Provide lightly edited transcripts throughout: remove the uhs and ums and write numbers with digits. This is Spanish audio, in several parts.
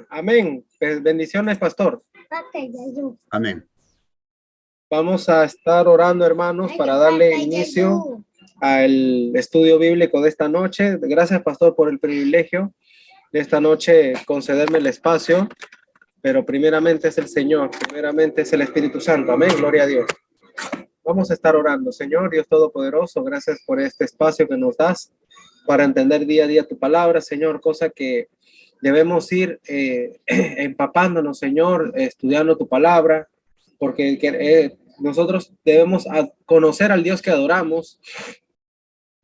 Amén. Bendiciones, pastor. Amén. Vamos a estar orando, hermanos, para darle inicio al estudio bíblico de esta noche. Gracias, pastor, por el privilegio de esta noche concederme el espacio, pero primeramente es el Señor, primeramente es el Espíritu Santo. Amén, gloria a Dios. Vamos a estar orando. Señor Dios Todopoderoso, gracias por este espacio que nos das para entender día a día tu palabra, Señor, cosa que debemos ir empapándonos, Señor, estudiando tu palabra, porque nosotros debemos conocer al Dios que adoramos,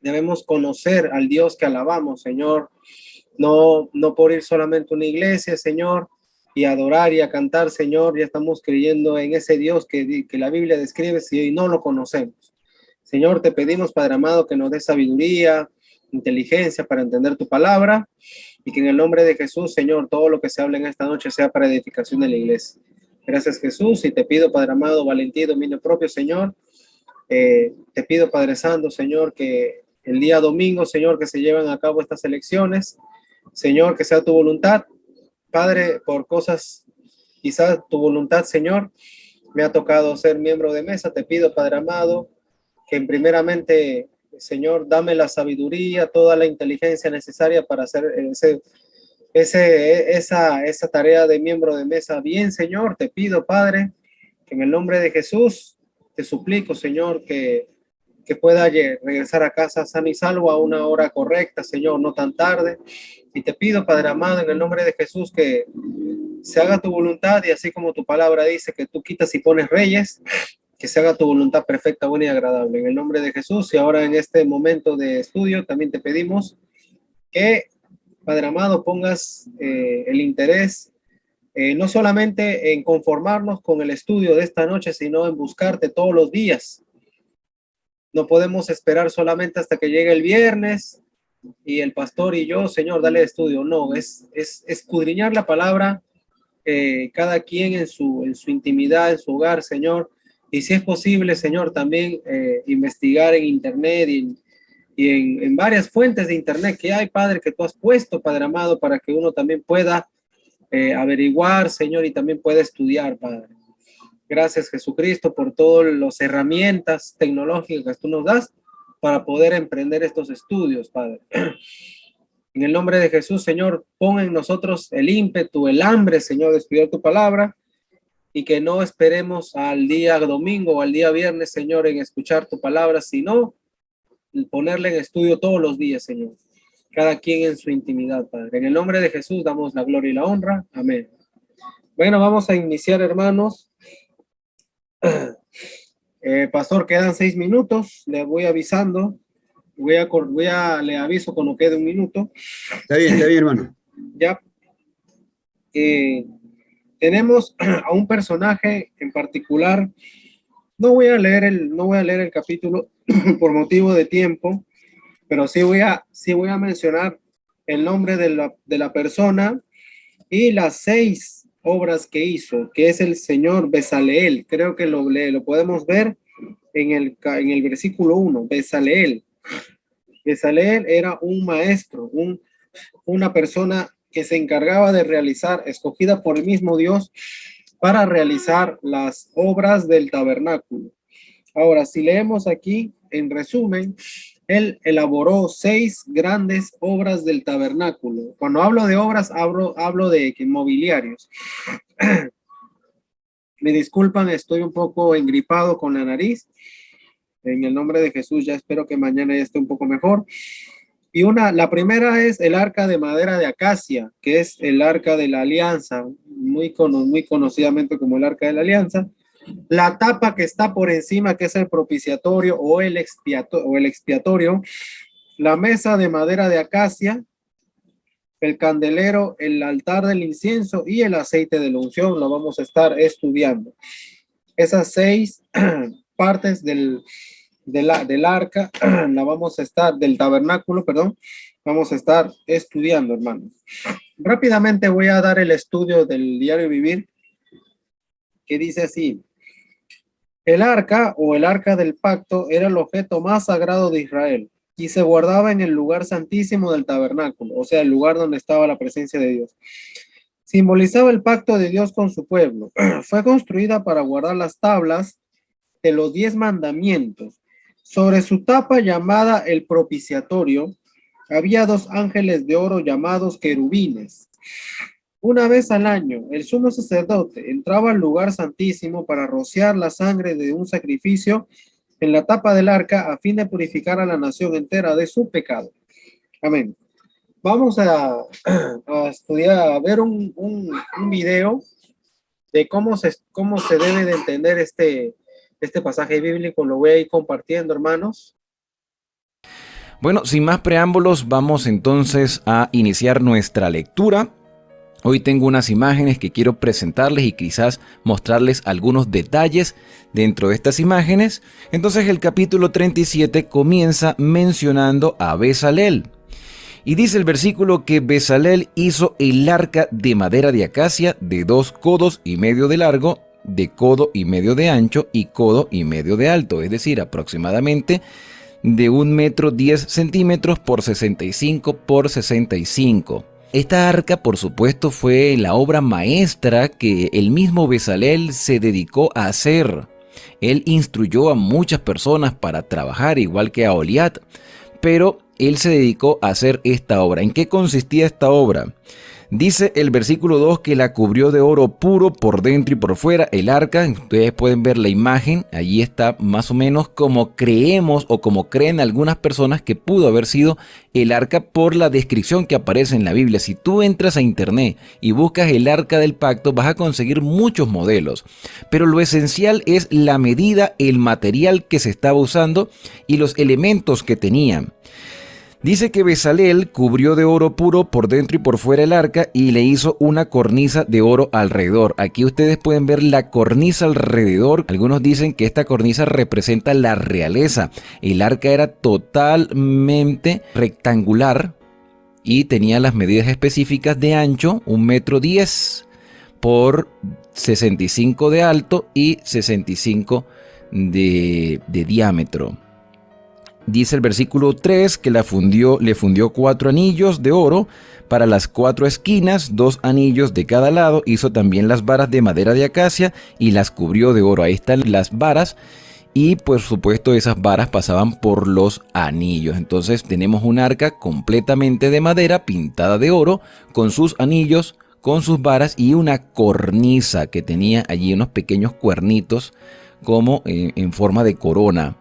debemos conocer al Dios que alabamos, Señor, no por ir solamente a una iglesia, Señor, y adorar y a cantar, Señor, ya estamos creyendo en ese Dios que la Biblia describe si hoy no lo conocemos. Señor, te pedimos, Padre amado, que nos dé sabiduría, inteligencia para entender tu palabra y que en el nombre de Jesús, Señor, todo lo que se hable en esta noche sea para edificación de la iglesia. Gracias, Jesús, y te pido, Padre amado, valentía y dominio propio, Señor. Te pido, Padre Santo, Señor, que el día domingo, Señor, que se lleven a cabo estas elecciones, Señor, que sea tu voluntad. Padre, por cosas, quizás tu voluntad, Señor, me ha tocado ser miembro de mesa. Te pido, Padre amado, que primeramente, Señor, dame la sabiduría, toda la inteligencia necesaria para hacer esa tarea de miembro de mesa. Bien, Señor, te pido, Padre, que en el nombre de Jesús te suplico, Señor, que pueda regresar a casa sano y salvo a una hora correcta, Señor, no tan tarde. Y te pido, Padre amado, en el nombre de Jesús, que se haga tu voluntad y así como tu palabra dice que tú quitas y pones reyes, que se haga tu voluntad perfecta, buena y agradable. En el nombre de Jesús, y ahora en este momento de estudio, también te pedimos que, Padre amado, pongas el interés, no solamente en conformarnos con el estudio de esta noche, sino en buscarte todos los días. No podemos esperar solamente hasta que llegue el viernes y el pastor y yo, Señor, dale estudio. No, es escudriñar la palabra, cada quien en su intimidad, en su hogar, Señor. Y si es posible, Señor, también investigar en internet y en varias fuentes de internet que hay, Padre, que tú has puesto, Padre amado, para que uno también pueda averiguar, Señor, y también pueda estudiar, Padre. Gracias, Jesucristo, por todas las herramientas tecnológicas que tú nos das para poder emprender estos estudios, Padre. En el nombre de Jesús, Señor, pon en nosotros el ímpetu, el hambre, Señor, de estudiar tu palabra y que no esperemos al día domingo o al día viernes, Señor, en escuchar tu palabra, sino ponerla en estudio todos los días, Señor. Cada quien en su intimidad, Padre. En el nombre de Jesús damos la gloria y la honra. Amén. Bueno, vamos a iniciar, hermanos. Pastor, quedan 6 minutos. Le voy avisando. Le aviso cuando quede un minuto. Está bien, hermano. Ya. Tenemos a un personaje en particular. No voy a leer el capítulo por motivo de tiempo, pero sí voy a mencionar el nombre de la persona y las 6 obras que hizo, que es el señor Bezaleel. Creo que lo podemos ver en el versículo 1. Bezaleel era un maestro, una persona que se encargaba de realizar, escogida por el mismo Dios, para realizar las obras del tabernáculo. Ahora, si leemos aquí, en resumen, él elaboró 6 grandes obras del tabernáculo. Cuando hablo de obras, hablo de mobiliarios. Me disculpan, estoy un poco engripado con la nariz. En el nombre de Jesús, ya espero que mañana ya esté un poco mejor. Y la primera es el arca de madera de acacia, que es el arca de la alianza, muy conocidamente como el arca de la alianza. La tapa que está por encima, que es el propiciatorio o el expiatorio, la mesa de madera de acacia, el candelero, el altar del incienso y el aceite de la unción. Lo vamos a estar estudiando. Esas 6 partes del arca, del tabernáculo, perdón, vamos a estar estudiando, hermanos. Rápidamente voy a dar el estudio del diario vivir, que dice así: el arca o el arca del pacto era el objeto más sagrado de Israel y se guardaba en el lugar santísimo del tabernáculo, o sea, el lugar donde estaba la presencia de Dios. Simbolizaba el pacto de Dios con su pueblo. Fue construida para guardar las tablas de los 10 mandamientos. Sobre su tapa llamada el propiciatorio, había 2 ángeles de oro llamados querubines. Una vez al año, el sumo sacerdote entraba al lugar santísimo para rociar la sangre de un sacrificio en la tapa del arca a fin de purificar a la nación entera de su pecado. Amén. Vamos a estudiar, a ver un video de cómo se debe de entender este pasaje bíblico. Lo voy a ir compartiendo, hermanos. Bueno, sin más preámbulos, vamos entonces a iniciar nuestra lectura. Hoy tengo unas imágenes que quiero presentarles y quizás mostrarles algunos detalles dentro de estas imágenes. Entonces el capítulo 37 comienza mencionando a Bezalel. Y dice el versículo que Bezalel hizo el arca de madera de acacia de 2 codos y medio de largo, de codo y medio de ancho y codo y medio de alto, es decir, aproximadamente de 1,10 m por 65 por 65. Esta arca, por supuesto, fue la obra maestra que el mismo Bezalel se dedicó a hacer. Él instruyó a muchas personas para trabajar, igual que a Oliat, pero él se dedicó a hacer esta obra. ¿En qué consistía esta obra? Dice el versículo 2 que la cubrió de oro puro por dentro y por fuera el arca. Ustedes pueden ver la imagen, allí está más o menos como creemos o como creen algunas personas que pudo haber sido el arca por la descripción que aparece en la Biblia. Si tú entras a internet y buscas el arca del pacto, vas a conseguir muchos modelos. Pero lo esencial es la medida, el material que se estaba usando y los elementos que tenían. Dice que Bezalel cubrió de oro puro por dentro y por fuera el arca y le hizo una cornisa de oro alrededor. Aquí ustedes pueden ver la cornisa alrededor. Algunos dicen que esta cornisa representa la realeza. El arca era totalmente rectangular y tenía las medidas específicas de ancho, 1,10 m por 65 de alto y 65 de diámetro. Dice el versículo 3 que le fundió 4 anillos de oro para las 4 esquinas, 2 anillos de cada lado. Hizo también las varas de madera de acacia y las cubrió de oro. Ahí están las varas y por supuesto esas varas pasaban por los anillos. Entonces tenemos un arca completamente de madera pintada de oro con sus anillos, con sus varas y una cornisa que tenía allí unos pequeños cuernitos como en forma de corona.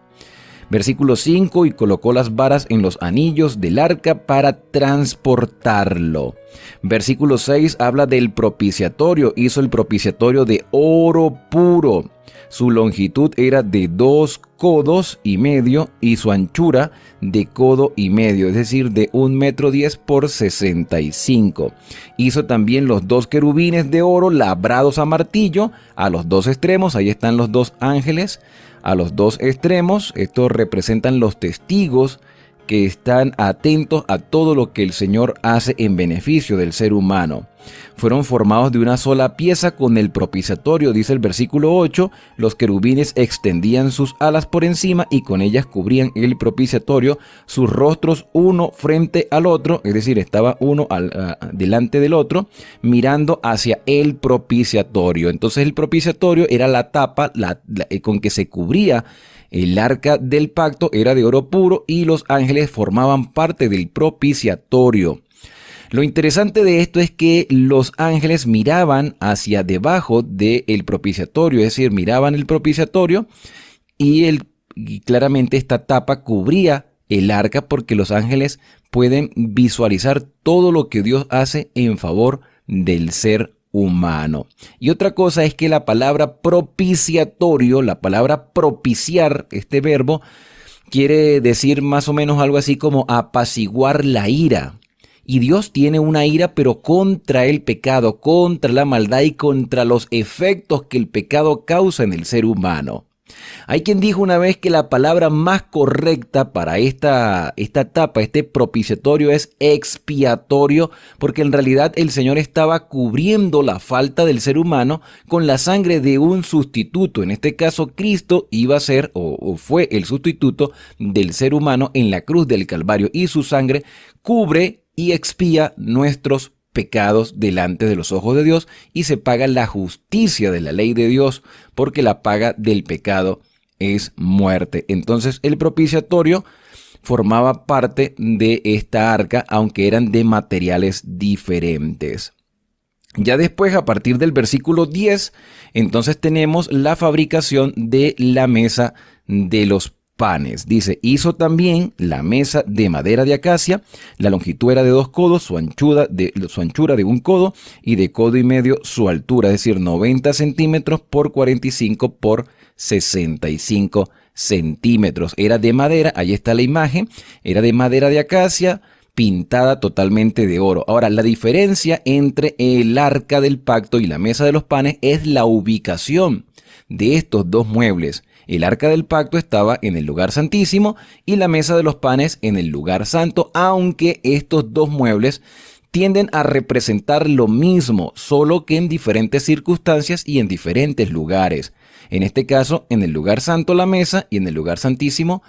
Versículo 5, y colocó las varas en los anillos del arca para transportarlo. Versículo 6 habla del propiciatorio. Hizo el propiciatorio de oro puro. Su longitud era de 2 codos y medio y su anchura de codo y medio, es decir, de 1,10 m por 65. Hizo también los 2 querubines de oro labrados a martillo a los 2 extremos. Ahí están los 2 ángeles. A los 2 extremos, estos representan los testigos que están atentos a todo lo que el Señor hace en beneficio del ser humano. Fueron formados de una sola pieza con el propiciatorio, dice el versículo 8, los querubines extendían sus alas por encima y con ellas cubrían el propiciatorio, sus rostros uno frente al otro, es decir, estaba uno delante del otro, mirando hacia el propiciatorio. Entonces el propiciatorio era la tapa con que se cubría el arca del pacto, era de oro puro y los ángeles formaban parte del propiciatorio. Lo interesante de esto es que los ángeles miraban hacia debajo del propiciatorio, es decir, miraban el propiciatorio y claramente esta tapa cubría el arca porque los ángeles pueden visualizar todo lo que Dios hace en favor del ser humano. Y otra cosa es que la palabra propiciatorio, la palabra propiciar, este verbo, quiere decir más o menos algo así como apaciguar la ira. Y Dios tiene una ira, pero contra el pecado, contra la maldad y contra los efectos que el pecado causa en el ser humano. Hay quien dijo una vez que la palabra más correcta para esta etapa, este propiciatorio, es expiatorio, porque en realidad el Señor estaba cubriendo la falta del ser humano con la sangre de un sustituto. En este caso, Cristo iba a ser o fue el sustituto del ser humano en la cruz del Calvario y su sangre cubre y expía nuestros pecados delante de los ojos de Dios y se paga la justicia de la ley de Dios, porque la paga del pecado es muerte. Entonces el propiciatorio formaba parte de esta arca, aunque eran de materiales diferentes. Ya después, a partir del versículo 10, entonces tenemos la fabricación de la mesa de los panes. Dice, hizo también la mesa de madera de acacia, la longitud era de 2 codos, su anchura de 1 codo y de codo y medio su altura, es decir, 90 centímetros por 45 por 65 centímetros. Era de madera, ahí está la imagen, era de madera de acacia, pintada totalmente de oro. Ahora, la diferencia entre el arca del pacto y la mesa de los panes es la ubicación de estos dos muebles. El arca del pacto estaba en el lugar santísimo y la mesa de los panes en el lugar santo, aunque estos dos muebles tienden a representar lo mismo, solo que en diferentes circunstancias y en diferentes lugares. En este caso, en el lugar santo la mesa y en el lugar santísimo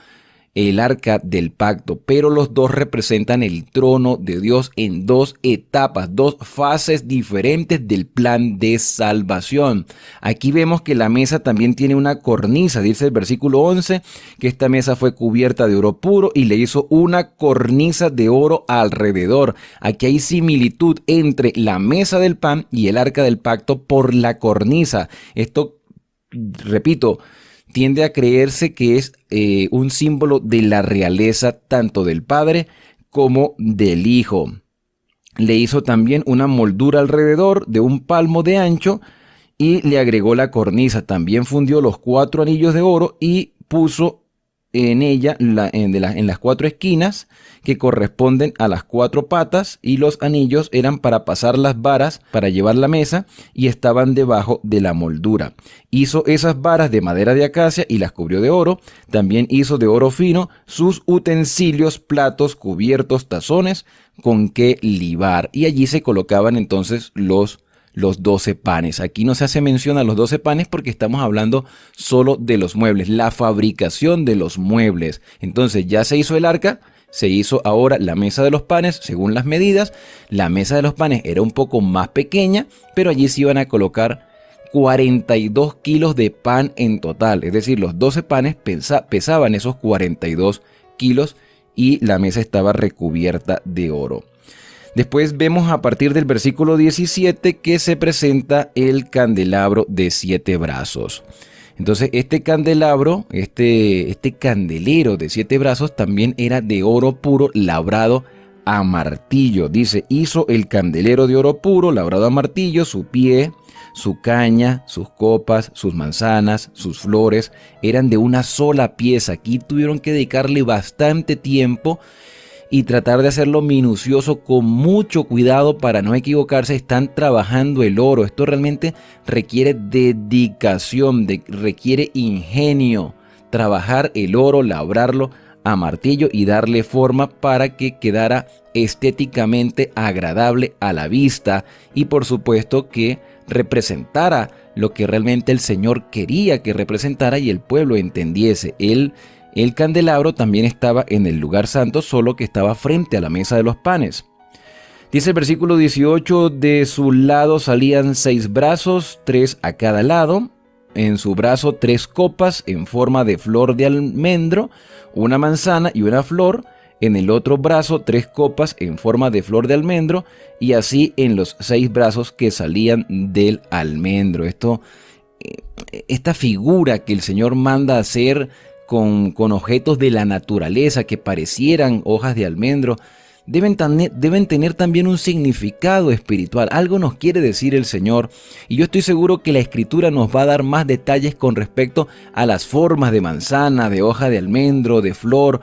el arca del pacto, pero los dos representan el trono de Dios en dos etapas, dos fases diferentes del plan de salvación. Aquí vemos que la mesa también tiene una cornisa, dice el versículo 11, que esta mesa fue cubierta de oro puro y le hizo una cornisa de oro alrededor. Aquí hay similitud entre la mesa del pan y el arca del pacto por la cornisa. Esto, repito, tiende a creerse que es un símbolo de la realeza tanto del Padre como del Hijo. Le hizo también una moldura alrededor de 1 palmo de ancho y le agregó la cornisa. También fundió los 4 anillos de oro y puso en ella, en las 4 esquinas que corresponden a las 4 patas, y los anillos eran para pasar las varas para llevar la mesa y estaban debajo de la moldura. Hizo esas varas de madera de acacia y las cubrió de oro. También hizo de oro fino sus utensilios, platos, cubiertos, tazones con que libar, y allí se colocaban entonces los 12 panes. Aquí no se hace mención a los 12 panes porque estamos hablando solo de los muebles, la fabricación de los muebles. Entonces ya se hizo el arca, se hizo ahora la mesa de los panes según las medidas. La mesa de los panes era un poco más pequeña, pero allí se iban a colocar 42 kilos de pan en total. Es decir, los 12 panes pesaban esos 42 kilos y la mesa estaba recubierta de oro. Después vemos a partir del versículo 17 que se presenta el candelabro de 7 brazos. Entonces este candelabro, este candelero de 7 brazos también era de oro puro labrado a martillo. Dice, hizo el candelero de oro puro labrado a martillo, su pie, su caña, sus copas, sus manzanas, sus flores, eran de una sola pieza. Aquí tuvieron que dedicarle bastante tiempo y tratar de hacerlo minucioso, con mucho cuidado para no equivocarse. Están trabajando el oro. Esto realmente requiere dedicación, requiere ingenio. Trabajar el oro, labrarlo a martillo y darle forma para que quedara estéticamente agradable a la vista y por supuesto que representara lo que realmente el Señor quería que representara y el pueblo entendiese. El candelabro también estaba en el lugar santo, solo que estaba frente a la mesa de los panes. Dice el versículo 18, de su lado salían 6 brazos, 3 a cada lado. En su brazo 3 copas en forma de flor de almendro, una manzana y una flor. En el otro brazo 3 copas en forma de flor de almendro, y así en los 6 brazos que salían del almendro. Esta figura que el Señor manda hacer con objetos de la naturaleza que parecieran hojas de almendro, deben tener también un significado espiritual. Algo nos quiere decir el Señor, y yo estoy seguro que la Escritura nos va a dar más detalles con respecto a las formas de manzana, de hoja de almendro, de flor.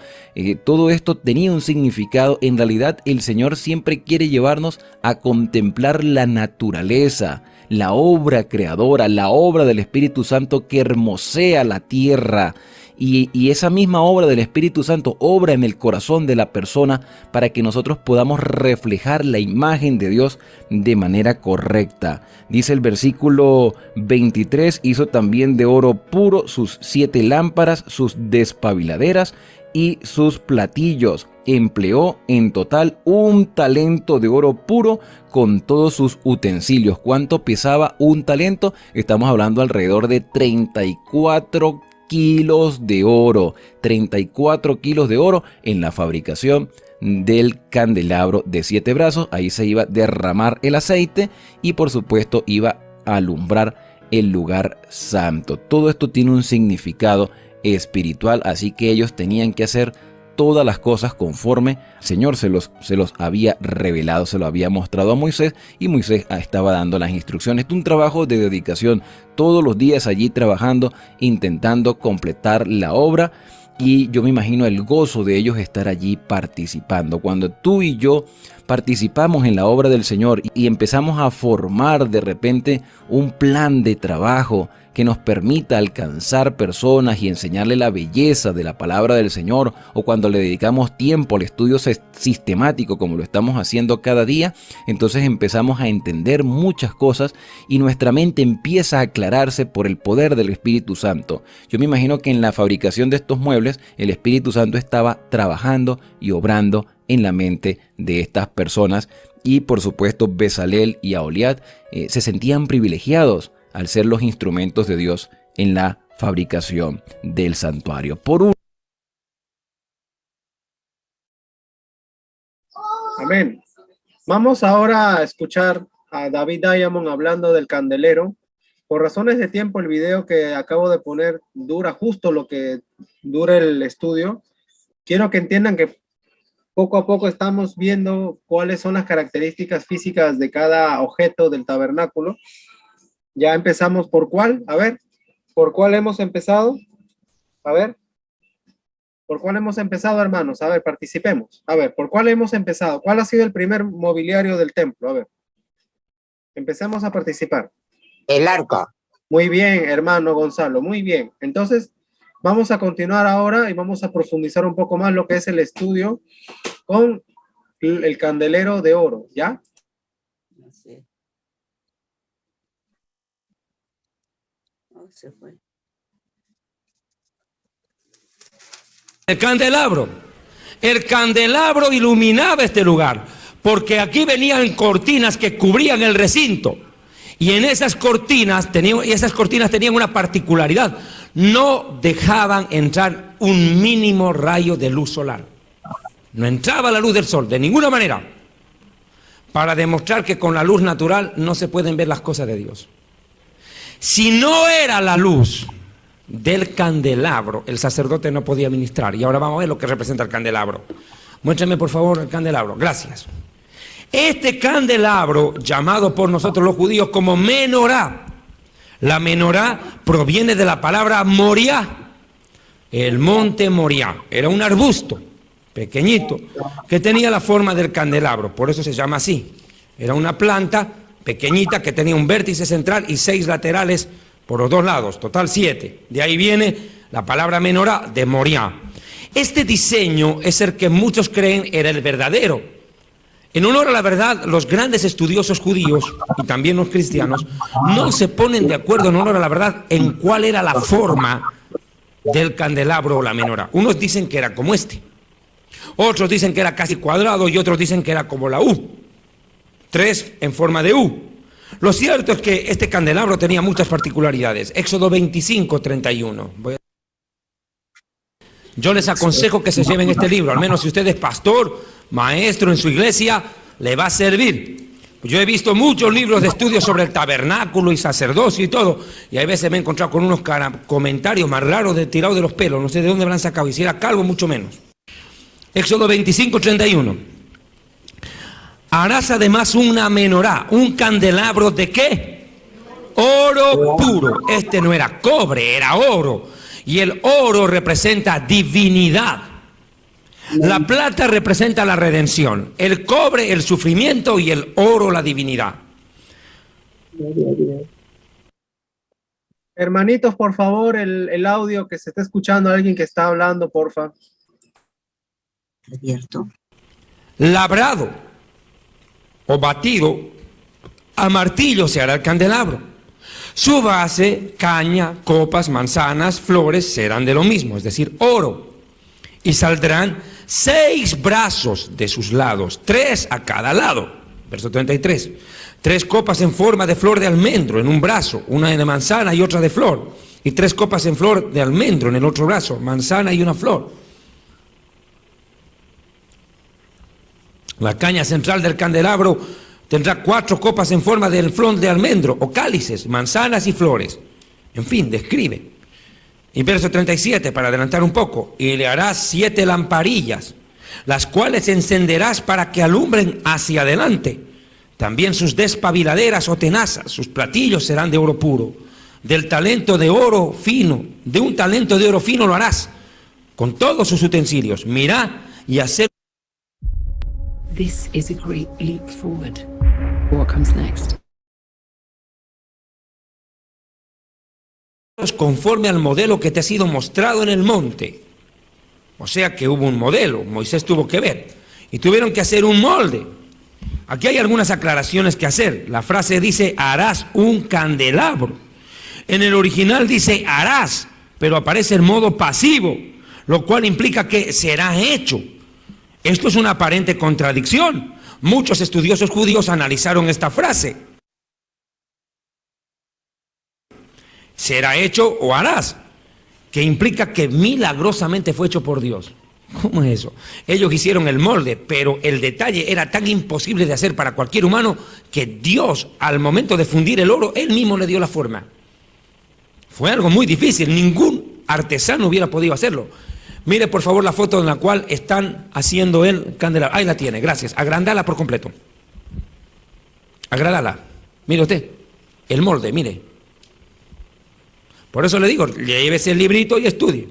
Todo esto tenía un significado. En realidad el Señor siempre quiere llevarnos a contemplar la naturaleza, la obra creadora, la obra del Espíritu Santo que hermosea la tierra y esa misma obra del Espíritu Santo obra en el corazón de la persona para que nosotros podamos reflejar la imagen de Dios de manera correcta. Dice el versículo 23, hizo también de oro puro sus 7 lámparas, sus despabiladeras y sus platillos. Empleó en total 1 talento de oro puro con todos sus utensilios. ¿Cuánto pesaba 1 talento? Estamos hablando alrededor de 34 kilos de oro. 34 kilos de oro en la fabricación del candelabro de 7 brazos. Ahí se iba a derramar el aceite y por supuesto iba a alumbrar el lugar santo. Todo esto tiene un significado espiritual, así que ellos tenían que hacer todas las cosas conforme el Señor se los había revelado, se lo había mostrado a Moisés, y Moisés estaba dando las instrucciones. Un trabajo de dedicación, todos los días allí trabajando, intentando completar la obra, y yo me imagino el gozo de ellos estar allí participando. Cuando tú y yo participamos en la obra del Señor y empezamos a formar de repente un plan de trabajo que nos permita alcanzar personas y enseñarle la belleza de la palabra del Señor, o cuando le dedicamos tiempo al estudio sistemático como lo estamos haciendo cada día, entonces empezamos a entender muchas cosas y nuestra mente empieza a aclararse por el poder del Espíritu Santo. Yo me imagino que en la fabricación de estos muebles el Espíritu Santo estaba trabajando y obrando en la mente de estas personas, y por supuesto Bezalel y Aholiab se sentían privilegiados al ser los instrumentos de Dios en la fabricación del santuario. Amén. Vamos ahora a escuchar a David Diamond hablando del candelero. Por razones de tiempo, el video que acabo de poner dura justo lo que dura el estudio. Quiero que entiendan que poco a poco estamos viendo cuáles son las características físicas de cada objeto del tabernáculo. Ya empezamos por cuál, a ver, ¿por cuál hemos empezado? A ver, ¿por cuál hemos empezado, hermanos? A ver, participemos. A ver, ¿por cuál hemos empezado? ¿Cuál ha sido el primer mobiliario del templo? A ver, empecemos a participar. El arca. Muy bien, hermano Gonzalo, muy bien. Entonces, vamos a continuar ahora y vamos a profundizar un poco más lo que es el estudio con el candelero de oro, ¿ya? Sí. Se fue. El candelabro iluminaba este lugar, porque aquí venían cortinas que cubrían el recinto, y en esas cortinas tenían una particularidad: no dejaban entrar un mínimo rayo de luz solar. No entraba la luz del sol de ninguna manera, para demostrar que con la luz natural no se pueden ver las cosas de Dios. Si no era la luz del candelabro, el sacerdote no podía ministrar. Y ahora vamos a ver lo que representa el candelabro. Muéstrame por favor el candelabro. Gracias. Este candelabro, llamado por nosotros los judíos como menorá. La menorá proviene de la palabra Moriah. El monte Moriah era un arbusto pequeñito que tenía la forma del candelabro. Por eso se llama así. Era una planta pequeñita que tenía un vértice central y 6 laterales por los 2 lados, total 7. De ahí viene la palabra menorá, de Moriah. Este diseño es el que muchos creen era el verdadero. En honor a la verdad, los grandes estudiosos judíos y también los cristianos no se ponen de acuerdo en honor a la verdad en cuál era la forma del candelabro o la menorá. Unos dicen que era como este, otros dicen que era casi cuadrado y otros dicen que era como la U. 3 en forma de U. Lo cierto es que este candelabro tenía muchas particularidades. Éxodo 25, 31. Yo les aconsejo que se lleven este libro, al menos si usted es pastor, maestro en su iglesia, le va a servir. Yo he visto muchos libros de estudio sobre el tabernáculo y sacerdocio y todo, y a veces me he encontrado con unos comentarios más raros tirados de los pelos, no sé de dónde me han sacado, y si era calvo mucho menos. Éxodo 25, 31. Harás además una menorá, un candelabro ¿de qué? Oro puro. Este no era cobre, era oro. Y el oro representa divinidad. La plata representa la redención. El cobre, el sufrimiento, y el oro, la divinidad. Hermanitos, por favor, el audio que se está escuchando, alguien que está hablando, porfa. Abierto. Labrado o batido a martillo se hará el candelabro. Su base, caña, copas, manzanas, flores serán de lo mismo, es decir, oro. Y saldrán 6 brazos de sus lados, 3 a cada lado. Verso 33. 3 copas en forma de flor de almendro en un brazo, una de manzana y otra de flor. Y 3 copas en flor de almendro en el otro brazo, manzana y una flor. La caña central del candelabro tendrá 4 copas en forma de flor de almendro o cálices, manzanas y flores. En fin, describe. Y verso 37, para adelantar un poco, y le harás 7 lamparillas, las cuales encenderás para que alumbren hacia adelante. También sus despabiladeras o tenazas, sus platillos serán de oro puro. Del talento de oro fino, de un talento de oro fino lo harás, con todos sus utensilios. Mirá y hacer. This is a great leap forward. What comes next? Conforme al modelo que te ha sido mostrado en el monte. O sea que hubo un modelo, Moisés tuvo que ver. Y tuvieron que hacer un molde. Aquí hay algunas aclaraciones que hacer. La frase dice, harás un candelabro. En el original dice, harás, pero aparece en modo pasivo, lo cual implica que será hecho. Esto es una aparente contradicción. Muchos estudiosos judíos analizaron esta frase. Será hecho o harás, que implica que milagrosamente fue hecho por Dios. ¿Cómo es eso? Ellos hicieron el molde, pero el detalle era tan imposible de hacer para cualquier humano que Dios, al momento de fundir el oro, Él mismo le dio la forma. Fue algo muy difícil, ningún artesano hubiera podido hacerlo. Mire por favor la foto en la cual están haciendo el candelabro. Ahí la tiene, gracias. Agrandala por completo. Agrandala. Mire usted, el molde, mire. Por eso le digo, llévese el librito y estudie.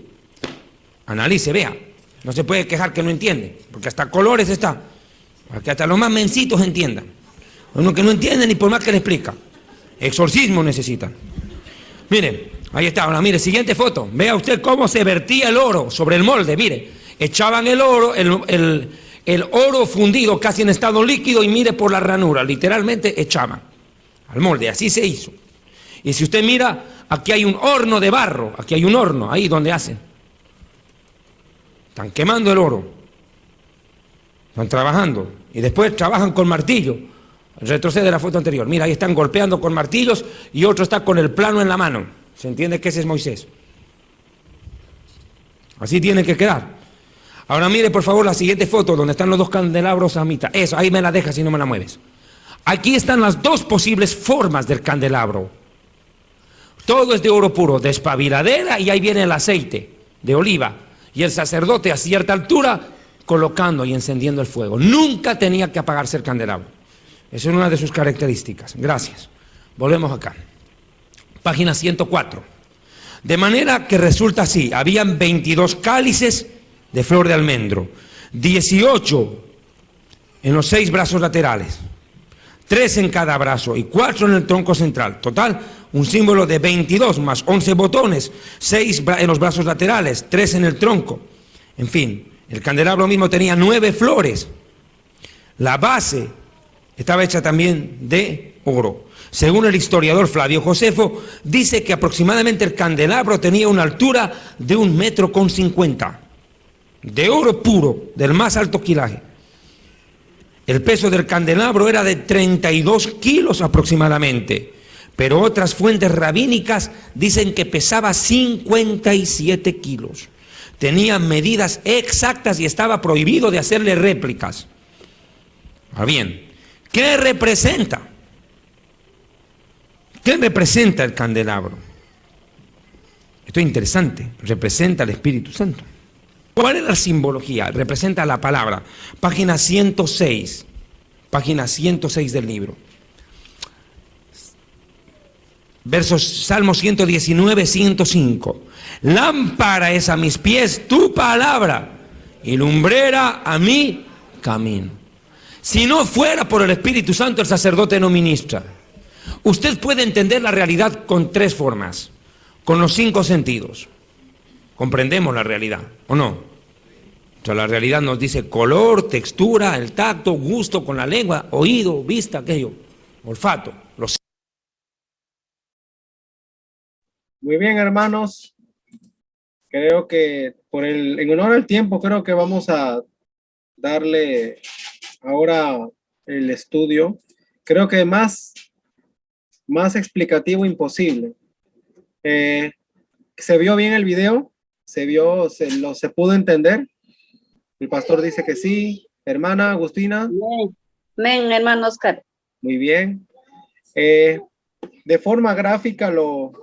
Analice, vea. No se puede quejar que no entiende, porque hasta colores está, para que hasta los más mencitos entiendan. Uno que no entiende ni por más que le explica. Exorcismo necesita. Mire, ahí está. Ahora mire, siguiente foto. Vea usted cómo se vertía el oro sobre el molde. Mire, echaban el oro, el oro fundido casi en estado líquido y mire por la ranura, literalmente echaban al molde. Así se hizo. Y si usted mira, aquí hay un horno de barro, aquí hay un horno, ahí donde hacen. Están quemando el oro, están trabajando y después trabajan con martillo. Retrocede la foto anterior. Mira, ahí están golpeando con martillos y otro está con el plano en la mano. Se entiende que ese es Moisés. Así tiene que quedar. Ahora mire por favor la siguiente foto donde están los 2 candelabros a mitad. Eso, ahí me la dejas si no me la mueves. Aquí están las 2 posibles formas del candelabro. Todo es de oro puro, despabiladera, y ahí viene el aceite de oliva. Y el sacerdote a cierta altura colocando y encendiendo el fuego. Nunca tenía que apagarse el candelabro. Esa es una de sus características. Gracias. Volvemos acá. Página 104. De manera que resulta así. Habían 22 cálices de flor de almendro. 18 en los 6 brazos laterales. 3 en cada brazo y 4 en el tronco central. Total, un símbolo de 22 más 11 botones, 6 en los brazos laterales, 3 en el tronco. En fin, el candelabro mismo tenía 9 flores. La base estaba hecha también de oro. Según el historiador Flavio Josefo, dice que aproximadamente el candelabro tenía una altura de 1,50 m. De oro puro, del más alto quilaje. El peso del candelabro era de 32 kilos aproximadamente, pero otras fuentes rabínicas dicen que pesaba 57 kilos. Tenía medidas exactas y estaba prohibido de hacerle réplicas. Ahora bien, ¿qué representa? ¿Qué representa el candelabro? Esto es interesante, representa al Espíritu Santo. ¿Cuál es la simbología? Representa la palabra. Página 106. Página 106 del libro. Versos Salmo 119, 105. Lámpara es a mis pies tu palabra y lumbrera a mi camino. Si no fuera por el Espíritu Santo, el sacerdote no ministra. Usted puede entender la realidad con 3 formas. con los 5 sentidos. Comprendemos la realidad, ¿o no? O sea, la realidad nos dice color, textura, el tacto, gusto con la lengua, oído, vista, aquello, olfato. Muy bien, hermanos. Creo que en honor al tiempo, creo que vamos a darle ahora el estudio. Creo que más explicativo imposible. ¿Se vio bien el video? ¿Se pudo entender? El pastor dice que sí. Hermana Agustina. Amén, hermano Oscar. Muy bien. De forma gráfica,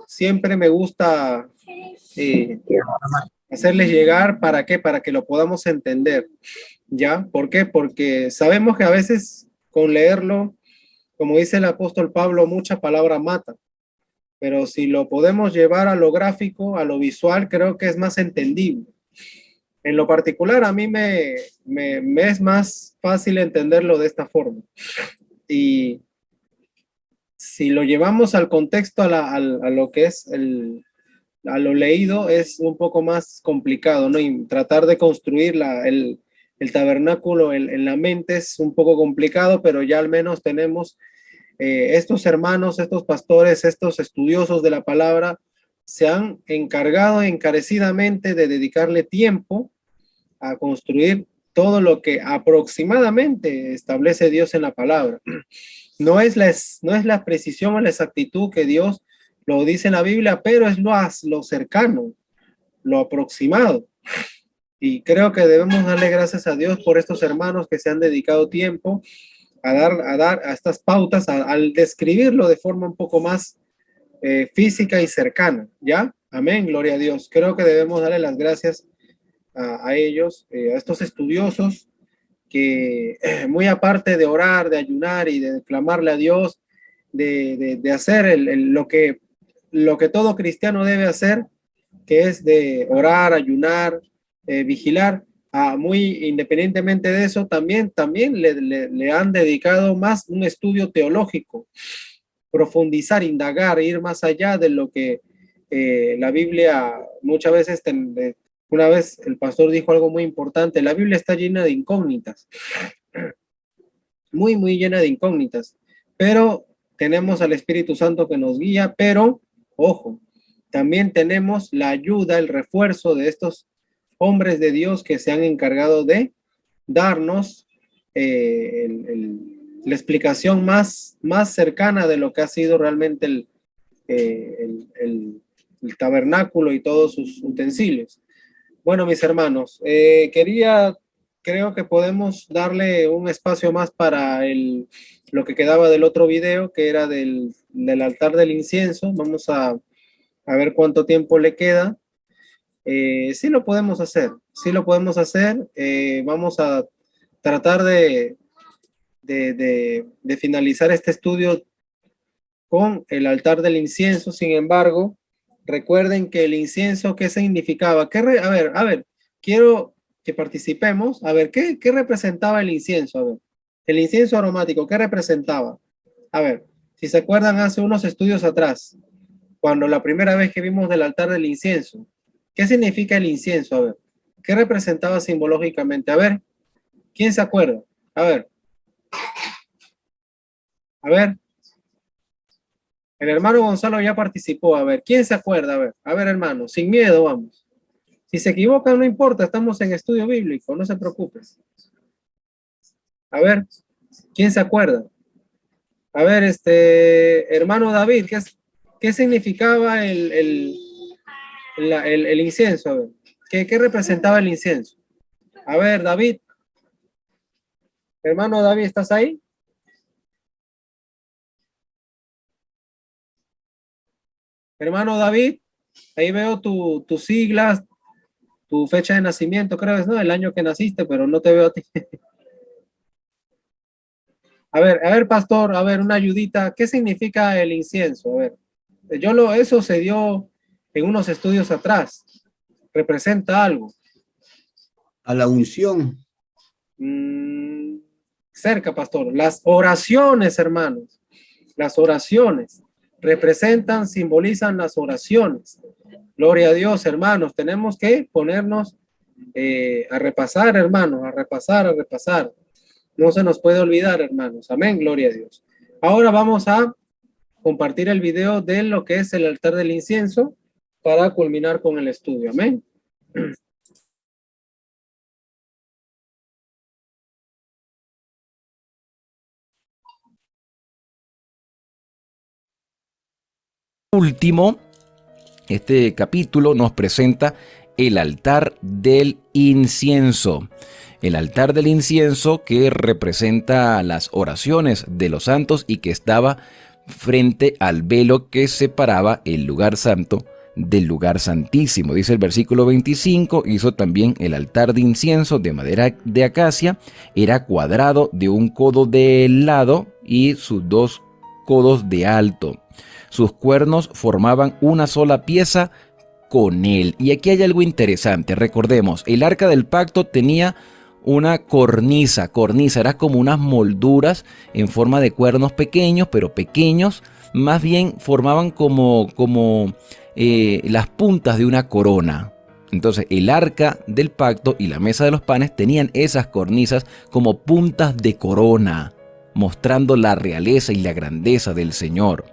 siempre me gusta hacerles llegar. ¿Para qué? Para que lo podamos entender. ¿Ya? ¿Por qué? Porque sabemos que a veces con leerlo, como dice el apóstol Pablo, mucha palabra mata. Pero si lo podemos llevar a lo gráfico, a lo visual, creo que es más entendible. En lo particular, a mí me es más fácil entenderlo de esta forma. Y si lo llevamos al contexto, a lo que es a lo leído, es un poco más complicado, ¿no? Y tratar de construir el tabernáculo en la mente es un poco complicado, pero ya al menos tenemos estos hermanos, estos pastores, estos estudiosos de la palabra, se han encargado encarecidamente de dedicarle tiempo a construir todo lo que aproximadamente establece Dios en la palabra. No es la precisión o la exactitud que Dios lo dice en la Biblia, pero es lo cercano, lo aproximado. Y creo que debemos darle gracias a Dios por estos hermanos que se han dedicado tiempo a dar a estas pautas, al describirlo de forma un poco más física y cercana, ¿ya? Amén, gloria a Dios. Creo que debemos darle las gracias a ellos, a estos estudiosos que muy aparte de orar, de ayunar y de clamarle a Dios, de hacer lo que todo cristiano debe hacer, que es de orar, ayunar, vigilar, muy independientemente de eso, también le han dedicado más un estudio teológico, profundizar, indagar, ir más allá de lo que la Biblia muchas veces, una vez el pastor dijo algo muy importante, la Biblia está llena de incógnitas, muy, muy llena de incógnitas, pero tenemos al Espíritu Santo que nos guía, pero, ojo, también tenemos la ayuda, el refuerzo de estos hombres de Dios que se han encargado de darnos la explicación más cercana de lo que ha sido realmente el tabernáculo y todos sus utensilios. Bueno, mis hermanos, creo que podemos darle un espacio más para lo que quedaba del otro video, que era del altar del incienso. Vamos a ver cuánto tiempo le queda. Sí lo podemos hacer, sí lo podemos hacer. Vamos a tratar de finalizar este estudio con el altar del incienso. Sin embargo, recuerden que el incienso, ¿qué significaba? A ver, quiero que participemos. A ver, ¿qué representaba el incienso? A ver, el incienso aromático, ¿qué representaba? A ver, si se acuerdan hace unos estudios atrás, cuando la primera vez que vimos del altar del incienso, ¿qué significa el incienso? A ver, ¿qué representaba simbológicamente? A ver, ¿quién se acuerda? A ver. El hermano Gonzalo ya participó. A ver, ¿quién se acuerda? A ver, hermano, sin miedo, vamos. Si se equivocan, no importa, estamos en estudio bíblico, no se preocupen. A ver, ¿quién se acuerda? A ver, hermano David, ¿qué significaba el incienso? A ver, ¿qué representaba el incienso? A ver, David. Hermano David, ¿estás ahí? Hermano David, ahí veo tus siglas, tu fecha de nacimiento, creo es, ¿no? El año que naciste, pero no te veo a ti. A ver, pastor, a ver, una ayudita. ¿Qué significa el incienso? A ver, eso se dio en unos estudios atrás. ¿Representa algo? A la unción. Cerca, pastor. Las oraciones, hermanos. Las oraciones. Simbolizan las oraciones. Gloria a Dios, hermanos. Tenemos que ponernos a repasar, hermanos, a repasar, a repasar. No se nos puede olvidar, hermanos. Amén, gloria a Dios. Ahora vamos a compartir el video de lo que es el altar del incienso para culminar con el estudio. Amén. Último, este capítulo nos presenta el altar del incienso. El altar del incienso que representa las oraciones de los santos y que estaba frente al velo que separaba el lugar santo del lugar santísimo. Dice el versículo 25, hizo también el altar de incienso de madera de acacia, era cuadrado de un codo de lado y sus 2 codos de alto. Sus cuernos formaban una sola pieza con él. Y aquí hay algo interesante. Recordemos, el arca del pacto tenía una cornisa. Cornisa era como unas molduras en forma de cuernos pequeños, pero pequeños. Más bien formaban como las puntas de una corona. Entonces el arca del pacto y la mesa de los panes tenían esas cornisas como puntas de corona, mostrando la realeza y la grandeza del Señor.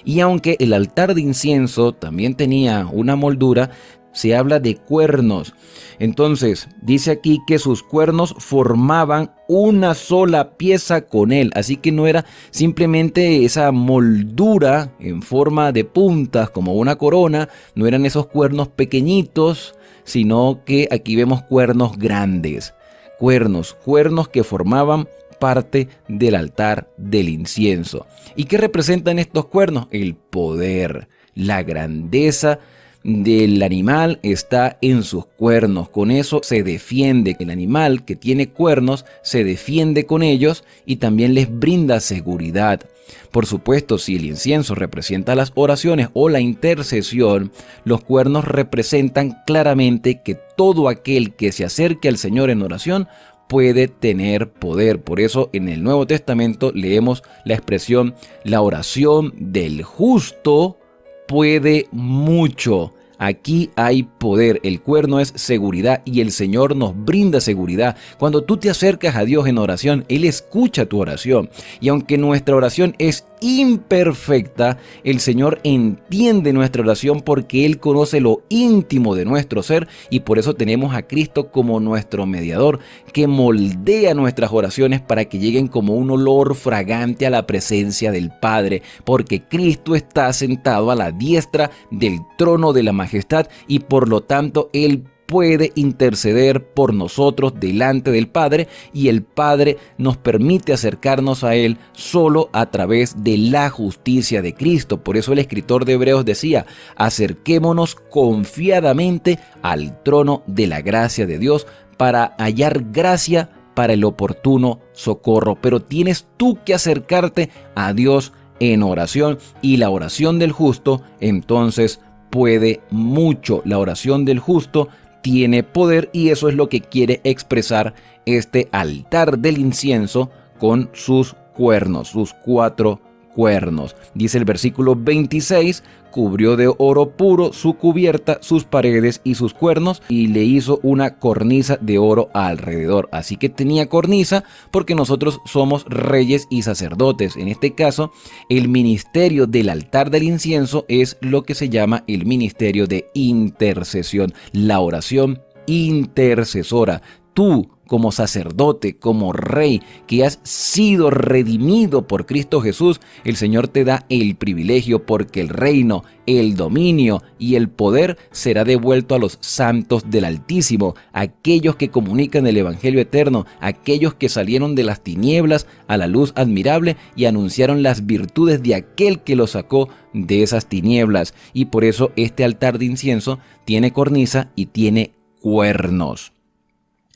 Y aunque el altar de incienso también tenía una moldura, se habla de cuernos. Entonces dice aquí que sus cuernos formaban una sola pieza con él. Así que no era simplemente esa moldura en forma de puntas como una corona, no eran esos cuernos pequeñitos, sino que aquí vemos cuernos grandes. Cuernos que formaban parte del altar del incienso. ¿Y qué representan estos cuernos? El poder, la grandeza del animal está en sus cuernos. Con eso se defiende. El animal que tiene cuernos se defiende con ellos y también les brinda seguridad. Por supuesto, si el incienso representa las oraciones o la intercesión, los cuernos representan claramente que todo aquel que se acerque al Señor en oración puede tener poder. Por eso en el Nuevo Testamento leemos la expresión: la oración del justo puede mucho. Aquí hay poder, el cuerno es seguridad y el Señor nos brinda seguridad. Cuando tú te acercas a Dios en oración, Él escucha tu oración. Y aunque nuestra oración es imperfecta, el Señor entiende nuestra oración porque Él conoce lo íntimo de nuestro ser y por eso tenemos a Cristo como nuestro mediador que moldea nuestras oraciones para que lleguen como un olor fragante a la presencia del Padre, porque Cristo está sentado a la diestra del trono de la majestad y por lo tanto Él puede interceder por nosotros delante del Padre y el Padre nos permite acercarnos a Él solo a través de la justicia de Cristo. Por eso el escritor de Hebreos decía: acerquémonos confiadamente al trono de la gracia de Dios para hallar gracia para el oportuno socorro. Pero tienes tú que acercarte a Dios en oración y la oración del justo entonces puede mucho. La oración del justo tiene poder y eso es lo que quiere expresar este altar del incienso con sus cuernos, sus 4 cuernos. Dice el versículo 26, cubrió de oro puro su cubierta, sus paredes y sus cuernos y le hizo una cornisa de oro alrededor. Así que tenía cornisa porque nosotros somos reyes y sacerdotes. En este caso, el ministerio del altar del incienso es lo que se llama el ministerio de intercesión, la oración intercesora. Tú, como sacerdote, como rey, que has sido redimido por Cristo Jesús, el Señor te da el privilegio porque el reino, el dominio y el poder será devuelto a los santos del Altísimo, aquellos que comunican el Evangelio eterno, aquellos que salieron de las tinieblas a la luz admirable y anunciaron las virtudes de aquel que los sacó de esas tinieblas. Y por eso este altar de incienso tiene cornisa y tiene cuernos.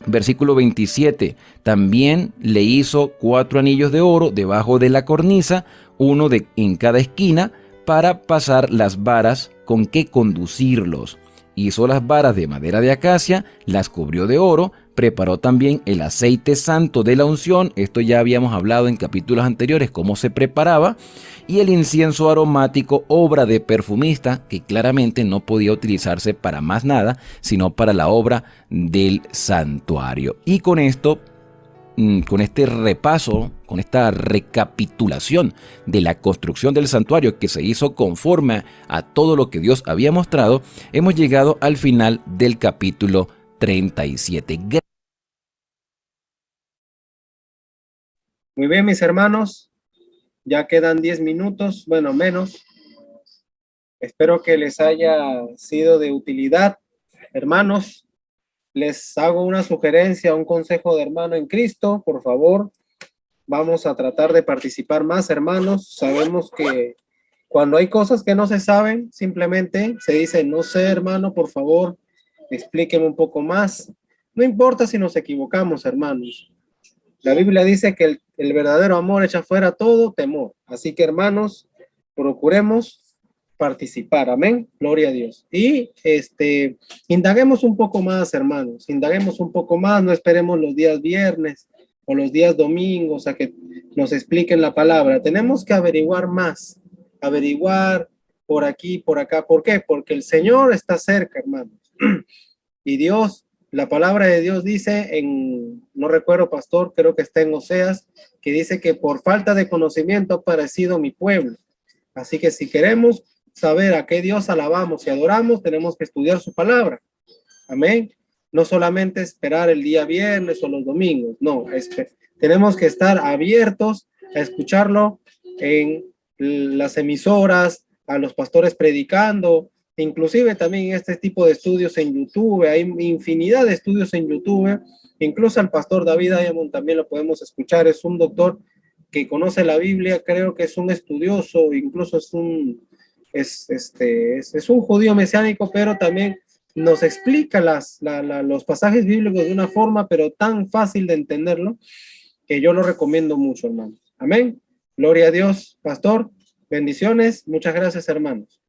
Versículo 27, también le hizo 4 anillos de oro debajo de la cornisa, uno en cada esquina, para pasar las varas con que conducirlos. Hizo las varas de madera de acacia, las cubrió de oro, preparó también el aceite santo de la unción. Esto ya habíamos hablado en capítulos anteriores cómo se preparaba. Y el incienso aromático, obra de perfumista, que claramente no podía utilizarse para más nada, sino para la obra del santuario. Y con esto, con este repaso, con esta recapitulación de la construcción del santuario que se hizo conforme a todo lo que Dios había mostrado, hemos llegado al final del capítulo 37. Muy bien, mis hermanos, ya quedan 10 minutos, bueno, menos. Espero que les haya sido de utilidad. Hermanos, les hago una sugerencia, un consejo de hermano en Cristo, por favor. Vamos a tratar de participar más, hermanos. Sabemos que cuando hay cosas que no se saben, simplemente se dice, no sé, hermano, por favor, explíqueme un poco más. No importa si nos equivocamos, hermanos. La Biblia dice que el verdadero amor echa fuera todo temor. Así que, hermanos, procuremos participar. Amén. Gloria a Dios. Y indaguemos un poco más, hermanos. Indaguemos un poco más. No esperemos los días viernes o los días domingos a que nos expliquen la palabra. Tenemos que averiguar más. Averiguar por aquí, por acá. ¿Por qué? Porque el Señor está cerca, hermanos. Y Dios, la palabra de Dios dice no recuerdo, pastor, creo que está en Oseas, que dice que por falta de conocimiento ha perecido mi pueblo. Así que si queremos saber a qué Dios alabamos y adoramos, tenemos que estudiar su palabra. Amén. No solamente esperar el día viernes o los domingos, no, tenemos que estar abiertos a escucharlo en las emisoras, a los pastores predicando, inclusive también este tipo de estudios en YouTube. Hay infinidad de estudios en YouTube. Incluso al pastor David Diamond también lo podemos escuchar. Es un doctor que conoce la Biblia, creo que es un estudioso, incluso es un judío mesiánico, pero también nos explica los pasajes bíblicos de una forma, pero tan fácil de entenderlo, que yo lo recomiendo mucho, hermanos. Amén. Gloria a Dios, pastor. Bendiciones. Muchas gracias, hermanos.